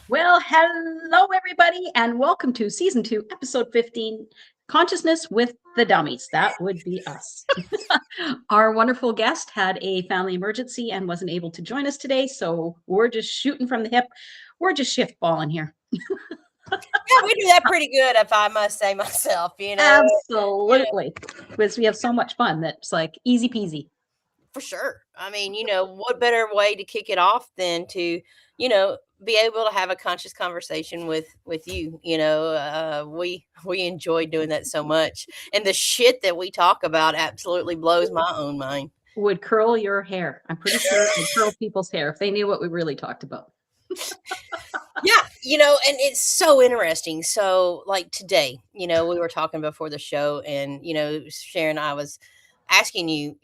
Well, hello, everybody, and welcome to season 2, episode 15 Consciousness with the Dummies. That would be us. Our wonderful guest had a family emergency and wasn't able to join us today, so we're just shooting from the hip. We're just shiftballing here. Yeah, we do that pretty good, if I must say myself, Absolutely. Because we have so much fun that's like easy peasy. for sure. I mean, what better way to kick it off than to, be able to have a conscious conversation with you. We enjoy doing that so much, and the shit that we talk about absolutely blows my own mind. Would curl your hair. I'm pretty sure it would curl people's hair if they knew what we really talked about. Yeah, and it's so interesting. So, like today, we were talking before the show, and Sharon, I was asking you,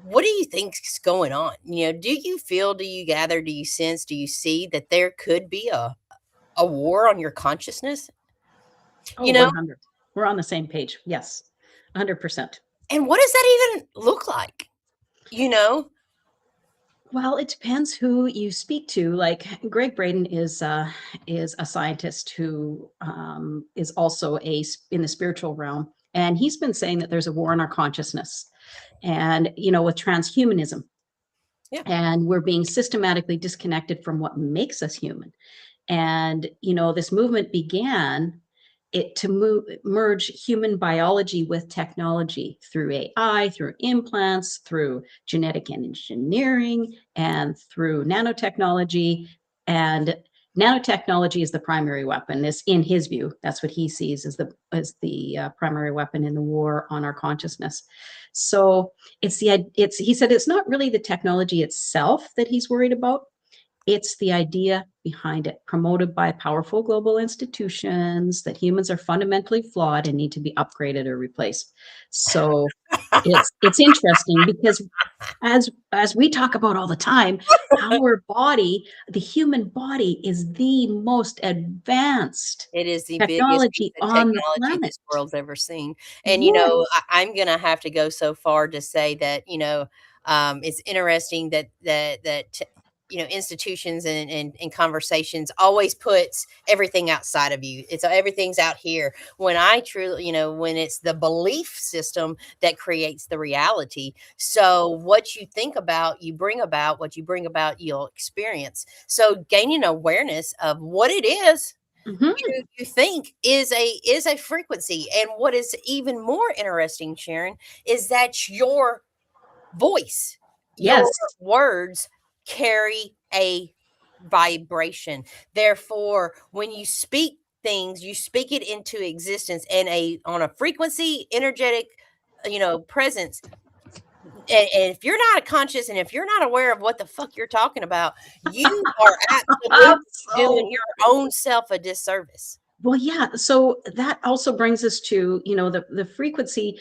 what do you think's going on? Do you feel, do you gather, do you sense, do you see that there could be a war on your consciousness? Oh, 100. We're on the same page. Yes, 100%. And what does that even look like? You know? Well, it depends who you speak to. Like Greg Braden is a scientist who is also in the spiritual realm, and he's been saying that there's a war on our consciousness, and with transhumanism, Yeah. and we're being systematically disconnected from what makes us human. And this movement began to merge human biology with technology through AI, through implants, through genetic engineering, and through nanotechnology. And nanotechnology is the primary weapon. This, in his view, that's what he sees as the primary weapon in the war on our consciousness. So he said it's not really the technology itself that he's worried about. It's the idea behind it, promoted by powerful global institutions, that humans are fundamentally flawed and need to be upgraded or replaced. So it's interesting because as we talk about all the time, our body, the human body, is the most advanced It is the biggest piece technology of on the technology planet. this world's ever seen. And, Yes. I'm going to have to go so far to say that, it's interesting that institutions and conversations always puts everything outside of you. It's everything's out here. When I truly, when it's the belief system that creates the reality. So what you think about, you bring about. What you bring about, you'll experience. So gaining awareness of what it is Mhm. you think is a frequency. And what is even more interesting, Sharon, is that your voice, your Yes. words carry a vibration. Therefore, when you speak things, you speak it into existence and on a frequency, energetic, presence. And if you're not conscious and if you're not aware of what the fuck you're talking about, you are absolutely doing So your own self a disservice. well, yeah. So that also brings us to, the frequency.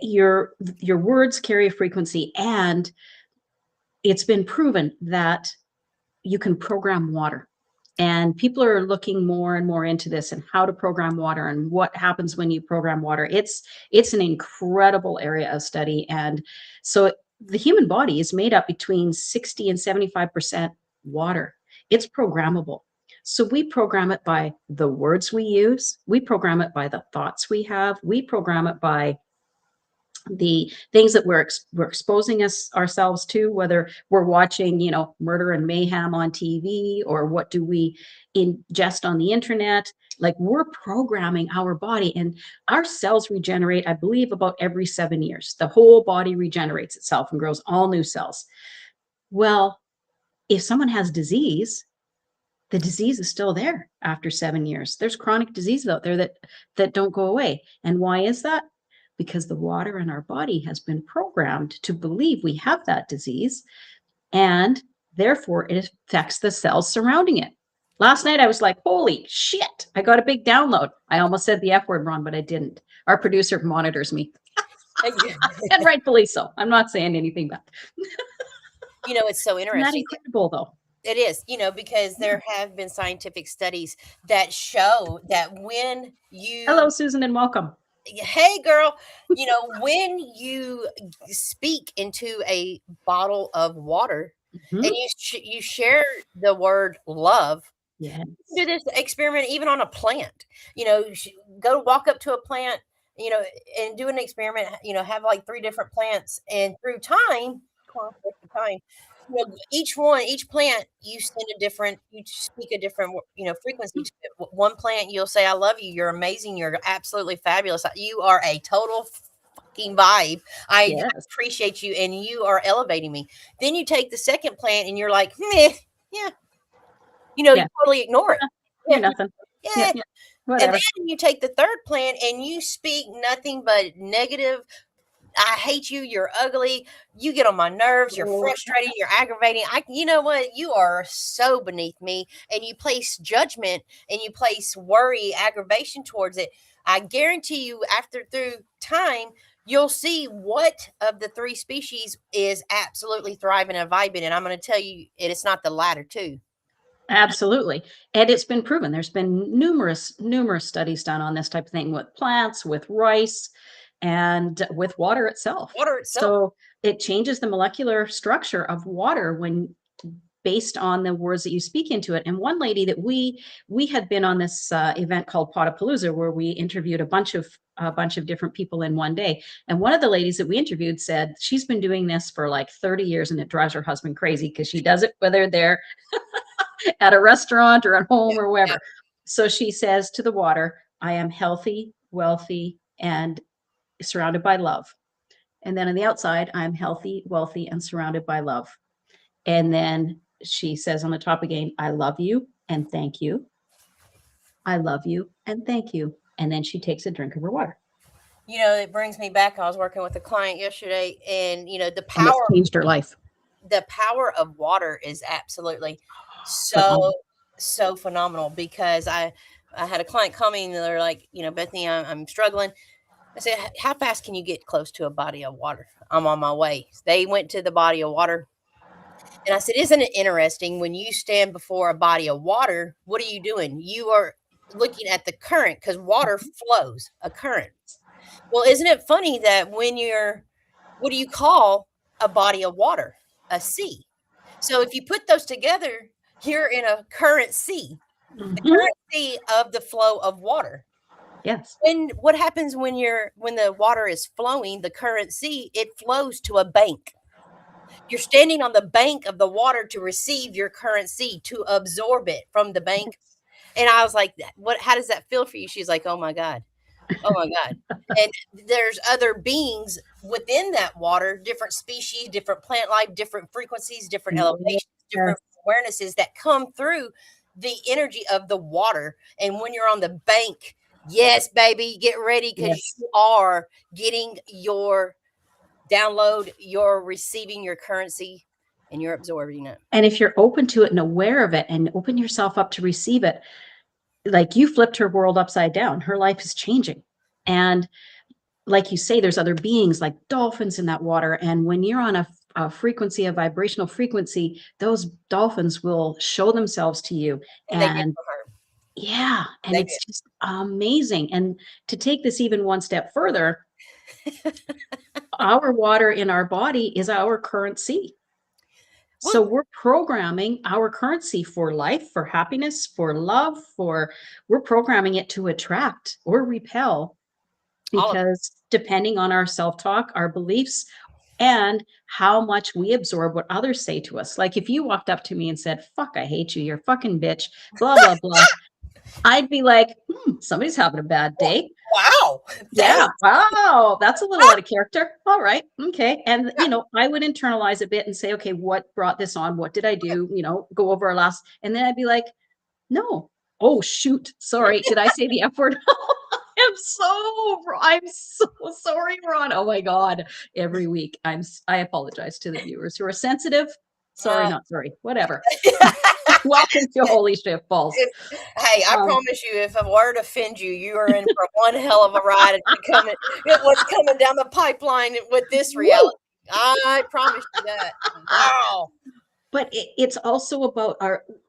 Your words carry a frequency, and it's been proven that you can program water. And people are looking more and more into this and how to program water and what happens when you program water. It's an incredible area of study. And so the human body is made up between 60 and 75% water. It's programmable. So we program it by the words we use. We program it by the thoughts we have. We program it by the things that we're exposing ourselves to, whether we're watching murder and mayhem on TV, or what do we ingest on the internet. Like, we're programming our body, and our cells regenerate, I believe, about every 7 years. The whole body regenerates itself and grows all new cells. Well, if someone has disease, the disease is still there after 7 years. There's chronic diseases out there that don't go away. And why is that? Because the water in our body has been programmed to believe we have that disease, and therefore it affects the cells surrounding it. Last night I was like, holy shit, I got a big download. I almost said the F word wrong, but I didn't. Our producer monitors me, and rightfully so. I'm not saying anything bad. It's so Isn't that interesting. incredible, though? It is, because there have been scientific studies that show that when Hello, you, Susan, and welcome. hey girl, when you speak into a bottle of water and Mhm. you share the word love, Yes. Do this experiment even on a plant. Go walk up to a plant, and do an experiment. Have like 3 different plants, and through time, conflict of time, each plant you send a different, you speak a different, frequency to it. One plant you'll say, "I love you. You're amazing. You're absolutely fabulous. You are a total fucking vibe. I Yes. appreciate you, and you are elevating me." Then you take the second plant, and you're like, "Meh, yeah." Yeah. You totally ignore it. You're Yeah, nothing. Yeah. yeah. Yeah. And Whatever. then you take the third plant and you speak nothing but negative. "I hate you. You're ugly. You get on my nerves. You're Oh, frustrating. You're aggravating. You know what? You are so beneath me." And you place judgment and you place worry, aggravation towards it. I guarantee you, through time, you'll see what of the 3 species is absolutely thriving and vibing. And I'm going to tell you, it's not the latter two. absolutely. And it's been proven. There's been numerous studies done on this type of thing with plants, with rice, and with water itself. Water itself. So it changes the molecular structure of water when based on the words that you speak into it. And one lady that we had been on this event called Potapalooza, where we interviewed a bunch of different people in one day. And one of the ladies that we interviewed said she's been doing this for like 30 years and it drives her husband crazy because she does it whether they're at a restaurant or at home or Yeah. wherever. So she says to the water, "I am healthy, wealthy, and surrounded by love." And then on the outside, "I'm healthy, wealthy, and surrounded by love." And then she says on the top again, "I love you and thank you. I love you and thank you." And then she takes a drink of her water. It brings me back. I was working with a client yesterday, and And it's changed her life. the power of water is absolutely so Phenomenal. so phenomenal. Because I had a client coming, and they're like, "Bethany, I'm struggling." I said, "How fast can you get close to a body of water?" "I'm on my way." They went to the body of water, and I said, "Isn't it interesting, when you stand before a body of water, what are you doing? You are looking at the current, because water flows, a current. Well, isn't it funny that what do you call a body of water? A sea. So if you put those together, you're in a current sea, the Mhm. current sea of the flow of water. Yes. What happens when the water is flowing, the current sea, it flows to a bank. You're standing on the bank of the water to receive your current sea, to absorb it from the bank. And I was like, how does that feel for you?" She's like, "Oh my God. Oh my God." And there's other beings within that water, different species, different plant life, different frequencies, different elevations, different Yes. awarenesses that come through the energy of the water. And when you're on the bank, yes, baby, get ready, because Yes. you are getting your download, you're receiving your currency, and you're absorbing it. And if you're open to it and aware of it and open yourself up to receive it, like you flipped her world upside down. Her life is changing. And like you say, there's other beings like dolphins in that water. And when you're on a frequency, a vibrational frequency, those dolphins will show themselves to you. And they did And for her. yeah, and They it's just amazing. And to take this even one step further, our water in our body is our currency. So Well, we're programming our currency for life, for happiness, for love, we're programming it to attract or repel all of it. because depending on our self-talk, our beliefs, and how much we absorb what others say to us. Like if you walked up to me and said, "Fuck, I hate you, you're a fucking bitch, blah, blah, blah." I'd be like, somebody's having a bad day. Wow. Yeah. Thanks. Wow. That's a little out of character. All right. Okay. And, I would internalize a bit and say, "Okay, what brought this on? What did I do?" Go over our last, and then I'd be like, "No. Oh, shoot. Sorry. Did I say the F word?" I'm so sorry, Ron. Oh my God. Every week I apologize to the viewers who are sensitive. Sorry, Uh, not sorry. Whatever. Welcome to Holy Shiftballs. Hey, I Um, promise you, if a word offends you, you are in for one hell of a ride. What's coming down the pipeline with this woo! reality. I promise you that. Wow. But it's also about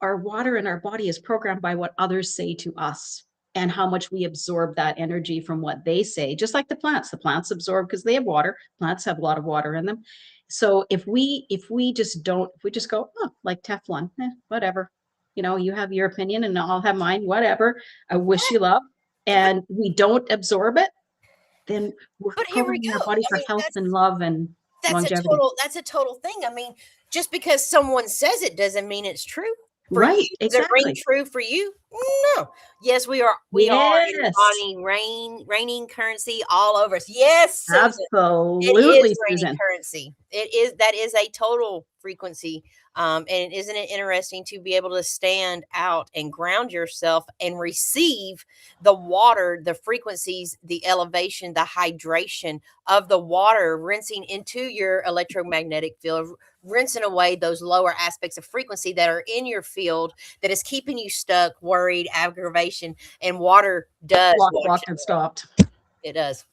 our water in our body is programmed by what others say to us and how much we absorb that energy from what they say. Just like the plants absorb because they have water. Plants have a lot of water in them. So if we just go, oh, like Teflon, whatever. you have your opinion and I'll have mine, whatever. I wish you love. And we don't absorb it, then we're But here we programming our go. body I for mean, health and love and longevity. that's a total thing. I mean, just because someone says it doesn't mean it's true for you. Right, Does it ring exactly. true for you? No. Yes, we are Yes, embodying reigning currency all over us. Yes, Susan. It is absolutely, raining Susan. currency. That is a total frequency. And isn't it interesting to be able to stand out and ground yourself and receive the water, the frequencies, the elevation, the hydration of the water rinsing into your electromagnetic field, rinsing away those lower aspects of frequency that are in your field that is keeping you stuck, worried, aggravation, and water does wash Blocked and stopped. it does.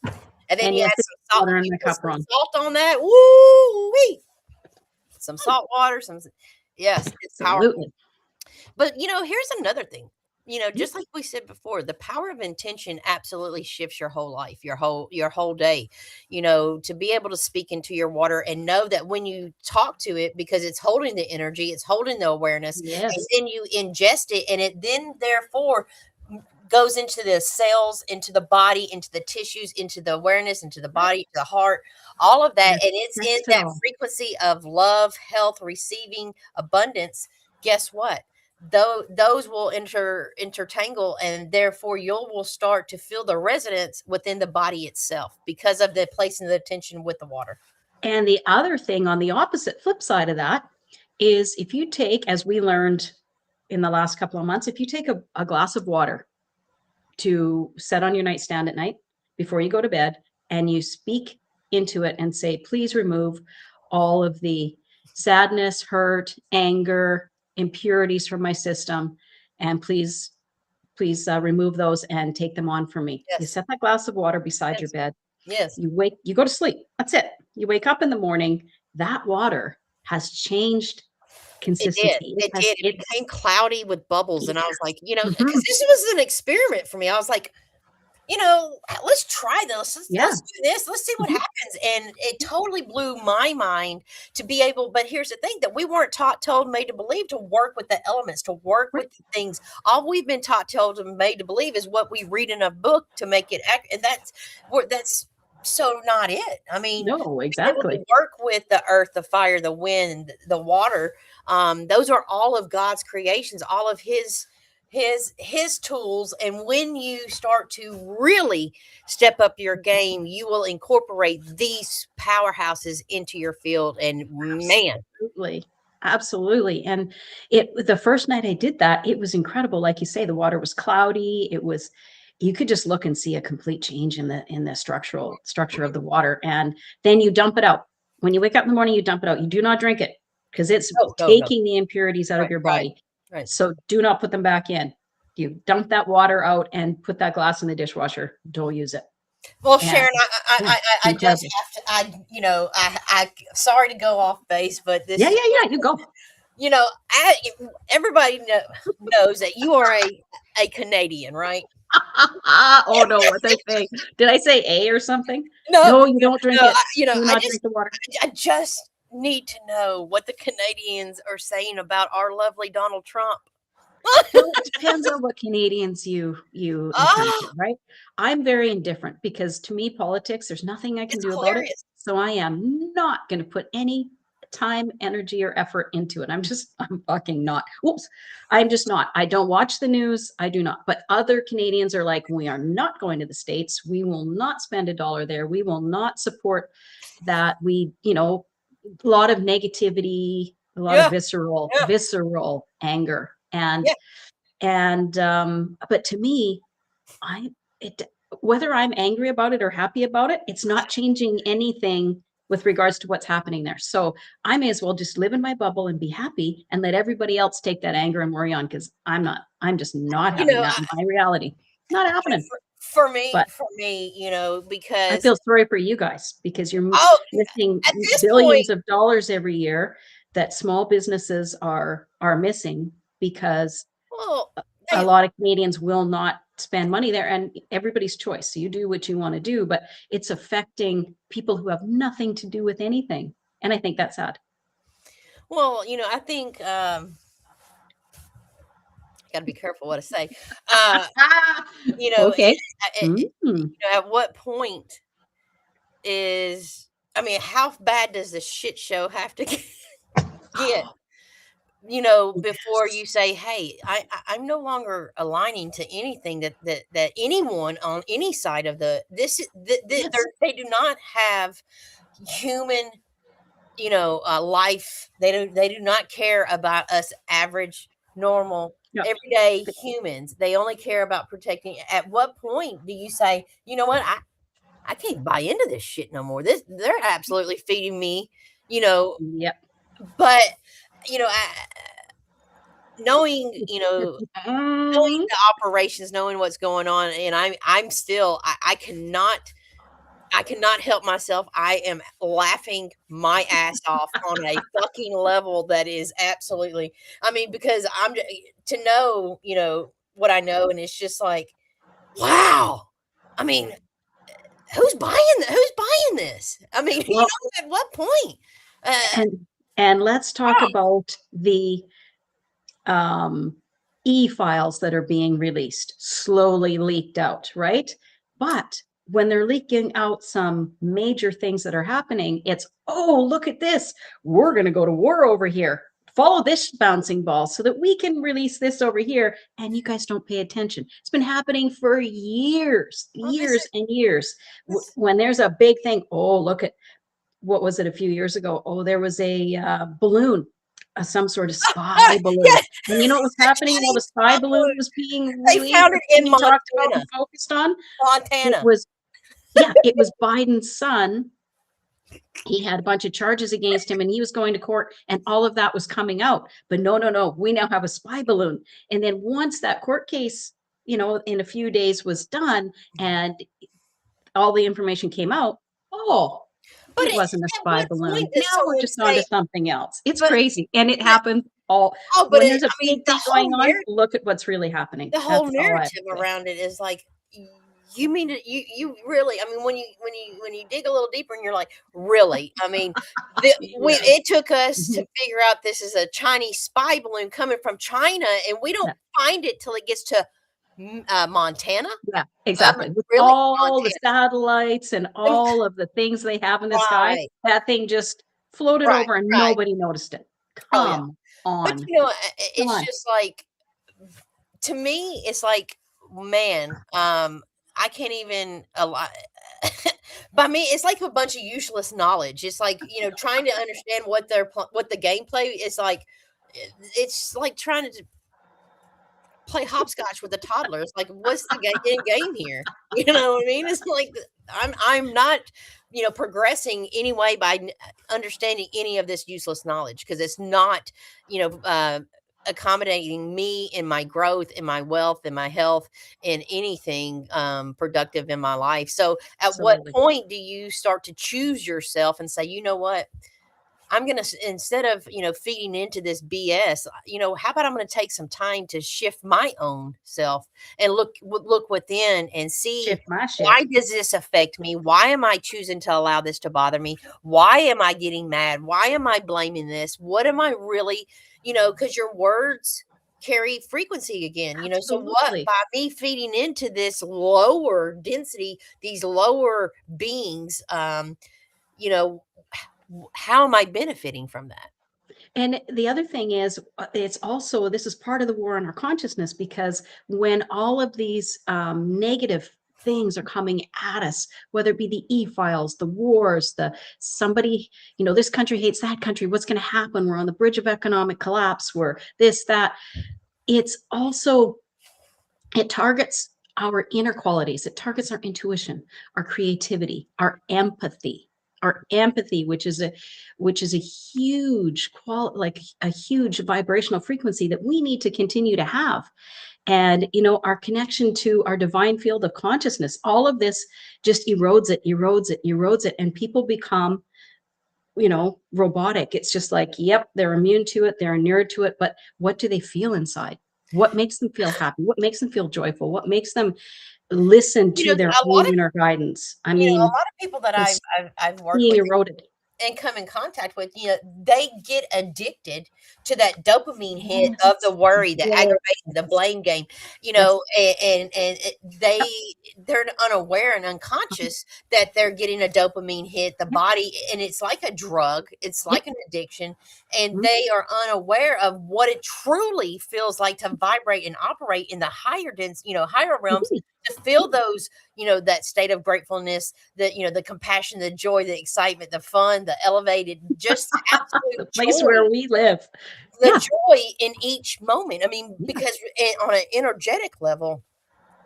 And then And you yes, add it's some salt. water in You the put cup some wrong. salt on that. Woo wee! Some salt water. Yes, it's powerful. Absolutely. But here's another thing. Yeah. Just like we said before, the power of intention absolutely shifts your whole life, your whole day. To be able to speak into your water and know that when you talk to it, because it's holding the energy, it's holding the awareness, and Yes. then you ingest it, and it then therefore goes into the cells, into the body, into the tissues, into the awareness, into the body, the heart, all of that. Yes. And it's in Affects it that all. frequency of love, health, receiving, abundance. Guess what? Though those will intertangle, and therefore you will start to feel the resonance within the body itself because of the placing the attention with the water. And the other thing on the opposite flip side of that is if you take, as we learned in the last couple of months, if you take a glass of water to set on your nightstand at night before you go to bed and you speak into it and say, please remove all of the sadness, hurt, anger, impurities from my system, and please remove those and take them on for me. You Yes. set that glass of water beside your Yes. bed. Yes. You go to sleep. That's it. You wake up in the morning, that water has changed It did. consistency. It did. It became cloudy with bubbles. And I was like, because Mhm. this was an experiment for me. I was like, let's try this. Yeah. Let's do this. Let's see what Mhm. happens. And it totally blew my mind to be able, but here's the thing that we weren't taught, told, made to believe to work with the elements, to work Right. with the things. All we've been taught, told, and made to believe is what we read in a book to make it act. And that's so not it. I mean, No, being able to exactly. work with the earth, the fire, the wind, the water. Those are all of God's creations, all of his tools. And when you start to really step up your game, you will incorporate these powerhouses into your field. And man, Absolutely. Absolutely. And the first night I did that, it was incredible. Like you say, the water was cloudy. You could just look and see a complete change in the structure of the water. And then you dump it out. When you wake up in the morning, you dump it out. You do not drink it because it's no, taking the impurities out of right, your right, body. right. So do not put them back in. You dump that water out and put that glass in the dishwasher. Don't use it. Well, And Sharon, yeah, I just incredible. have to, I sorry to go off base, but Yeah, this, yeah, yeah. You go. I, everybody knows that you are a Canadian, right? Oh no, what did I say? Did I say A or something? No, No, you don't drink no, it. Do I not just drink the water. I just need to know what the Canadians are saying about our lovely Donald Trump. Well, it depends on what Canadians you encounter, Oh, right? I'm very indifferent because to me, politics, there's nothing I can it's do about it. hilarious. So I am not going to put any time, energy, or effort into it. I'm fucking not. Whoops. I'm just not. I don't watch the news. I do not. But other Canadians are like, we are not going to the States. We will not spend a dollar there. We will not support that. A lot of negativity, a lot of Yeah, visceral, yeah, visceral anger. yeah. But to me, I it whether I'm angry about it or happy about it, it's not changing anything with regards to what's happening there. So I may as well just live in my bubble and be happy and let everybody else take that anger and worry on because I'm just not You having know, that in my reality. Not happening. But for me, I because feel sorry for you guys because you're oh, missing at this point, billions of dollars every year that small businesses are missing because well, a they, lot of Canadians will not spend money there, and everybody's choice. So you do what you want to do, but it's affecting people who have nothing to do with anything. And I think that's sad. well, I think Got to be careful what I say. You know, Okay. at what point is, I mean, how bad does the shit show have to get? Before you say, "Hey, I'm no longer aligning to anything that anyone on any side of Yes. they do not have human, life. They do not care about us average, normal, No. everyday humans. They only care about protecting. At what point do you say, you know what, I can't buy into this shit no more. They're absolutely feeding me, you know, Yep. but I, knowing, knowing Mm, the operations, knowing what's going on, and I'm still I cannot help myself. I am laughing my ass off on a fucking level that is absolutely, I mean, because to know, what I know, and it's just like, wow. I mean, who's buying this? I mean, well, at what point? and let's talk about the e-files that are being released, slowly leaked out, right? But when they're leaking out some major things that are happening, it's, oh, look at this. We're going to go to war over here. Follow this bouncing ball so that we can release this over here. And you guys don't pay attention. It's been happening for years, Well, years and years. this When there's a big thing, oh, look at, what was it a few years ago? Oh, there was a balloon, some sort of spy balloon. yeah, And you know what was happening while the spy balloon was being they released found and it in being talked about and Montana. focused on? It Montana. was, yeah, it was Biden's son. He had a bunch of charges against him and he was going to court and all of that was coming out. But no, no, no, we now have a spy balloon. And then once that court case, in a few days was done and all the information came out, oh, But it wasn't a at spy what point balloon. does Now we're someone just on to say, something else. It's but crazy. And it but happens all but when there's a I mean, big thing going on, look at what's really happening. the whole That's all I have narrative to say. around it is like, you mean it, you really, I mean, when you dig a little deeper and you're like, really? I mean, Yeah. it took us to Mhm. figure out this is a Chinese spy balloon coming from China, and we don't Yeah. find it till it gets to Montana. Yeah, I mean, exactly. With really? all the Montana. satellites and all of the things they have in the sky, Right. that thing just floated Right. over and Right. nobody noticed it. Oh yeah. Come But on. Come it's on. just like, to me, it's like, man, I can't even by me, it's like a bunch of useless knowledge. It's like, trying to understand what the gameplay is like. It's like trying to play hopscotch with a toddler. It's like, what's the end game here? You know what I mean? It's like, I'm not, progressing anyway by understanding any of this useless knowledge, because it's not, accommodating me in my growth, in my wealth, in my health, in anything productive in my life. So, at what Absolutely. point do you start to choose yourself and say, you know what? I'm gonna, instead of feeding into this BS, how about I'm gonna take some time to shift my own self and look within and see, Shift my why shit. does this affect me? Why am I choosing to allow this to bother me? Why am I getting mad? Why am I blaming this? What am I really, because your words carry frequency again, so what, Absolutely. by me feeding into this lower density, these lower beings, you know how am I benefiting from that? And the other thing is, it's also, this is part of the war on our consciousness, because when all of these negative things are coming at us, whether it be the e-files, the wars, the somebody, this country hates that country, what's going to happen? We're on the bridge of economic collapse, we're this, that. It's also, it targets our inner qualities, it targets our intuition, our creativity, our empathy, which is a huge like a huge vibrational frequency that we need to continue to have. And our connection to our divine field of consciousness, all of this just erodes it, and people become robotic. It's just like, yep, they're immune to it, they're inured to it, but what do they feel inside? What makes them feel happy? What makes them feel joyful? What makes them listen to their A lot own of inner guidance? I a mean, lot of people that I've it's I've worked being with, eroded. and come in contact with, they get addicted to that dopamine hit of the Yes. worry, the Yes. aggravation, the blame game, Yes. they Yep. they're unaware and unconscious that they're getting a dopamine hit, the Yep. body, and it's like a drug, it's Yep. like an addiction, and Mhm. they are unaware of what it truly feels like to vibrate and operate in the higher dense, higher realms, Mhm. to feel those, that state of gratefulness, the compassion, the joy, the excitement, the fun, the elevated, just The absolute place joy, where we live. the Yeah. joy in each moment. I mean, Yeah. because on an energetic level,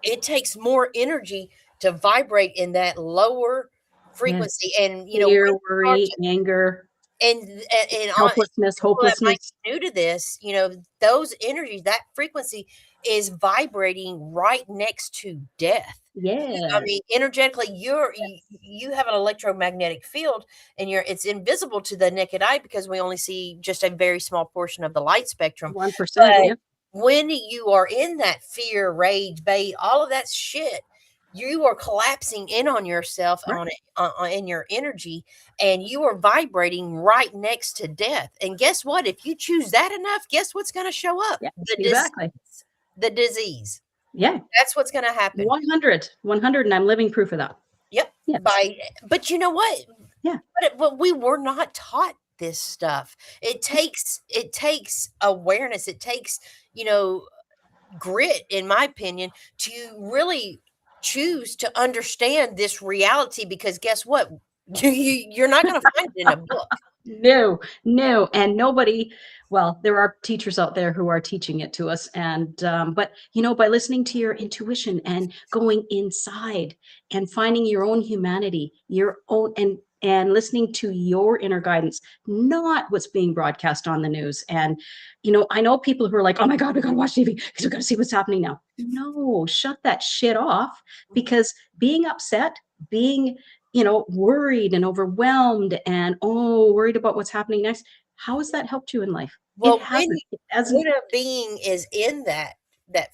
it takes more energy to vibrate in that lower Yes. frequency. And when you Fear, start worry, to, anger, and on helplessness, people that might hopelessness. be new to this, those energies, that frequency is vibrating right next to death. I Yes. mean, energetically, you have an electromagnetic field, and it's invisible to the naked eye because we only see just a very small portion of the light spectrum. 1%. But Yeah. when you are in that fear, rage, bait, all of that shit, you are collapsing in on yourself, Right. on it, in your energy, and you are vibrating right next to death. And guess what? If you choose that enough, guess what's going to show up? Yeah. The Exactly. disease. The disease. Yeah. That's what's going to happen. 100. 100. And I'm living proof of that. Yep. Yes. But you know what? Yeah. But we were not taught this stuff. It takes awareness. It takes, you know, grit, in my opinion, to really choose to understand this reality, because guess what? You're not going to find it in a book. No, no, and nobody. Well, there are teachers out there who are teaching it to us, and but by listening to your intuition and going inside and finding your own humanity, your own, and listening to your inner guidance, not what's being broadcast on the news. And I know people who are like, "Oh my God, we gotta watch TV because we gotta see what's happening now." No, shut that shit off, because being upset, being worried and overwhelmed and worried about what's happening next. How has that helped you in life? It Well, hasn't. It hasn't. when a being is in that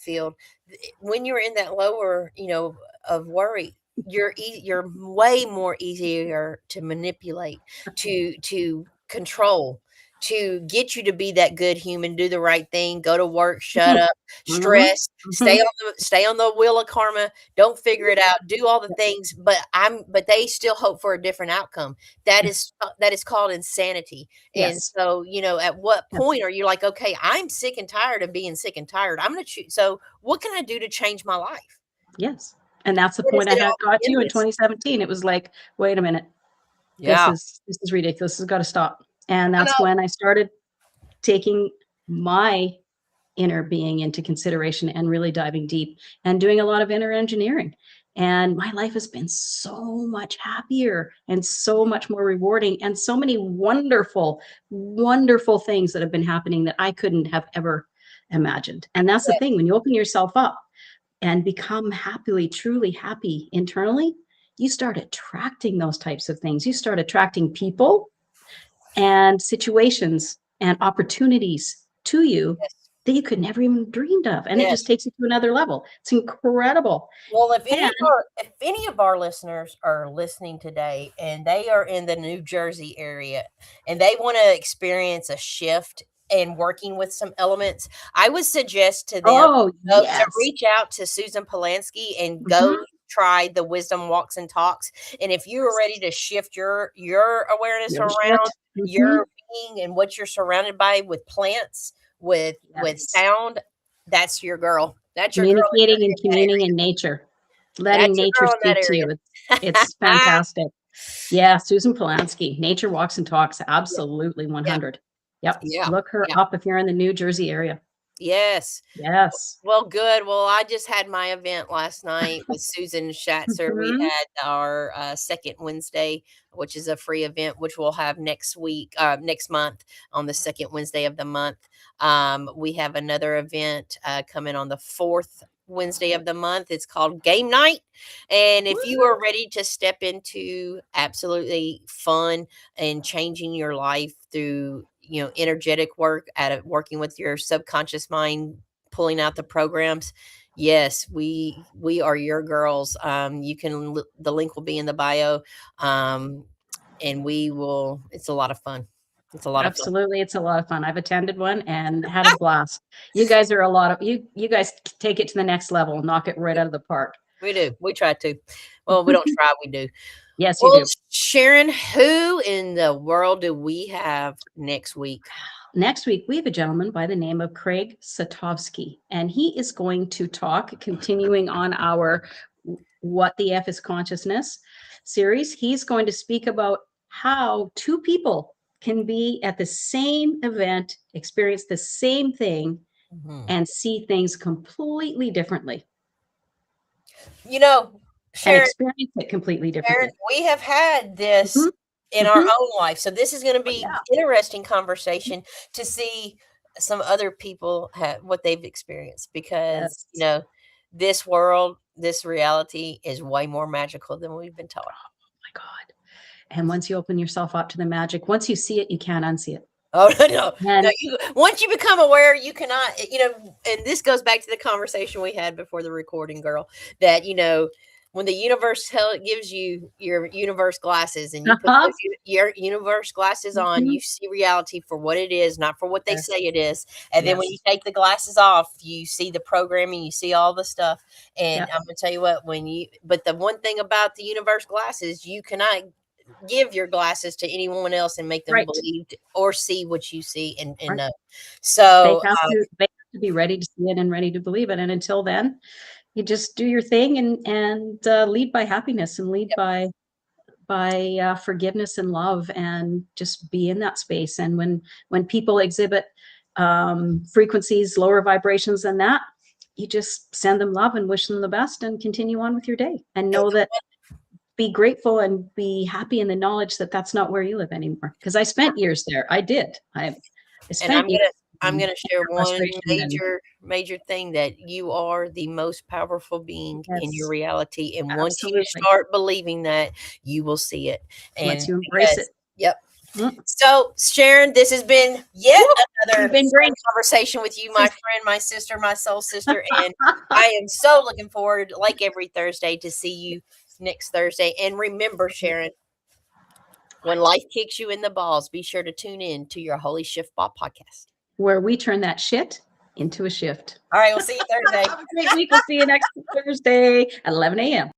field, when you're in that lower, of worry, you're way more easier to manipulate, to control, to get you to be that good human, do the right thing, go to work, shut Mhm, up, mhm, stress, mhm. stay on the wheel of karma, don't figure it out, do all the things, but they still hope for a different outcome. That is called insanity. And Yes, so, at what yes, point are you like, okay, I'm sick and tired of being sick and tired. I'm going to choose. So, what can I do to change my life? yes. And that's the Where does point I it had all got begin to in with? 2017. It was like, wait a minute, this Yeah. is this is ridiculous. This has got to stop. And I that's know. when I started taking my inner being into consideration and really diving deep and doing a lot of inner engineering. And my life has been so much happier and so much more rewarding, and so many wonderful, wonderful things that have been happening that I couldn't have ever imagined. And that's the thing, Yes. when you open yourself up and become happily, truly happy internally, you start attracting those types of things. You start attracting people and situations and opportunities to you Yes. that you could never even dreamed of, and it just Yes. takes you to another level. It's incredible. Well, And if any of our listeners are listening today and they are in the New Jersey area and they want to experience a shift and working with some elements, I would suggest to them oh, to yes. reach out to Susan Polanski and go Mhm. try the Wisdom Walks and Talks. And if you are ready to shift your awareness Your around shit. Mhm. your being and what you're surrounded by, with plants, with Yes. sound, that's your girl. That's your girl Communicating and in that communing in nature, letting that's your nature girl in that speak to area. you. It's fantastic. Yeah, Susan Polanski, Nature Walks and Talks, Yeah, absolutely yeah, 100. Yep, yeah, look her yeah. up if you're in the New Jersey area. Yes. Yes. Well, good. Well, I just had my event last night with Susan Schatzer. We Mhm. had our second Wednesday, which is a free event, which we'll have next month on the second Wednesday of the month. We have another event coming on the fourth Wednesday of the month. It's called Game Night. And if you are ready to step into absolutely fun and changing your life through, energetic work working with your subconscious mind, pulling out the programs, yes, we are your girls. You can the link will be in the bio. um and we will. It's a lot of fun. It's a lot of fun. Absolutely. It's a lot of fun. I've attended one and had a blast. You guys are a lot of you guys take it to the next level, knock it right out of the park. We do. We try to. Well, we don't try, we do. Yes, you Well, do. Sharon, who in the world do we have next week? Next week, we have a gentleman by the name of Craig Satovsky, and he is going to talk, continuing on our What the F is Consciousness series. He's going to speak about how two people can be at the same event, experience the same thing, and see things completely differently. You know, Sharon, and experience it completely differently. Sharon, we have had this in our own life. So this is going to be interesting conversation to see some other people what they've experienced, because you know, this world, this reality is way more magical than we've been taught. Oh my God. And once you open yourself up to the magic, once you see it, you can't unsee it. Oh, no. Once you become aware, you cannot, you know, and this goes back to the conversation we had before the recording, girl, that, you know, when the universe gives you your universe glasses and you put your universe glasses on, you see reality for what it is, not for what they say it is. And then when you take the glasses off, you see the programming, you see all the stuff. And I'm going to tell you what, but the one thing about the universe glasses, you cannot give your glasses to anyone else and make them believe or see what you see and know. So they have to be ready to see it and ready to believe it. And until then, you just do your thing and lead by happiness and lead by forgiveness and love, and just be in that space. And when people exhibit frequencies, lower vibrations than that, you just send them love and wish them the best and continue on with your day, and know that be grateful and be happy in the knowledge that that's not where you live anymore. Because I spent years there. I did. I spent I'm going to share one major thing, that you are the most powerful being in your reality. And once you start believing that, you will see it. And once you embrace it. Yep. So, Sharon, this has been yet another great conversation with you, my friend, my sister, my soul sister. And I am so looking forward, like every Thursday, to see you next Thursday. And remember, Sharon, when life kicks you in the balls, be sure to tune in to your Holy Shiftball podcast, where we turn that shit into a shift. All right, we'll see you Thursday. Have a great week. We'll see you next Thursday at 11 a.m.